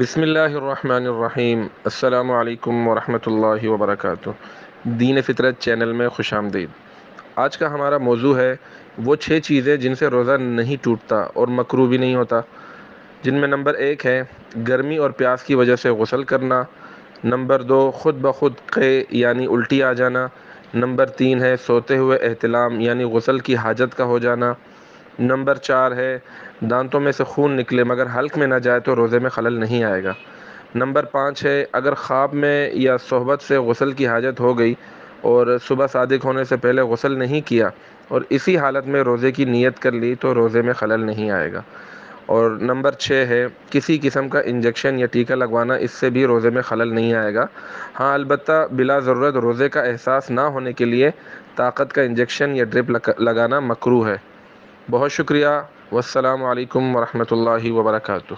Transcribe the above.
بسم اللہ الرحمن الرحیم۔ السلام علیکم ورحمۃ اللہ وبرکاتہ۔ دین فطرت چینل میں خوش آمدید۔ آج کا ہمارا موضوع ہے وہ 6 چیزیں جن سے روزہ نہیں ٹوٹتا اور مکروہ بھی نہیں ہوتا، جن میں نمبر 1 ہے گرمی اور پیاس کی وجہ سے غسل کرنا، نمبر 2 خود بخود قے یعنی الٹی آ جانا، نمبر 3 ہے سوتے ہوئے احتلام یعنی غسل کی حاجت کا ہو جانا، نمبر 4 ہے دانتوں میں سے خون نکلے مگر حلق میں نہ جائے تو روزے میں خلل نہیں آئے گا، نمبر 5 ہے اگر خواب میں یا صحبت سے غسل کی حاجت ہو گئی اور صبح صادق ہونے سے پہلے غسل نہیں کیا اور اسی حالت میں روزے کی نیت کر لی تو روزے میں خلل نہیں آئے گا، اور نمبر 6 ہے کسی قسم کا انجیکشن یا ٹیکہ لگوانا، اس سے بھی روزے میں خلل نہیں آئے گا۔ ہاں البتہ بلا ضرورت روزے کا احساس نہ ہونے کے لیے طاقت کا انجیکشن یا ڈرپ لگانا مکروہ ہے۔ بہت شکریہ، والسلام علیکم ورحمۃ اللہ وبرکاتہ۔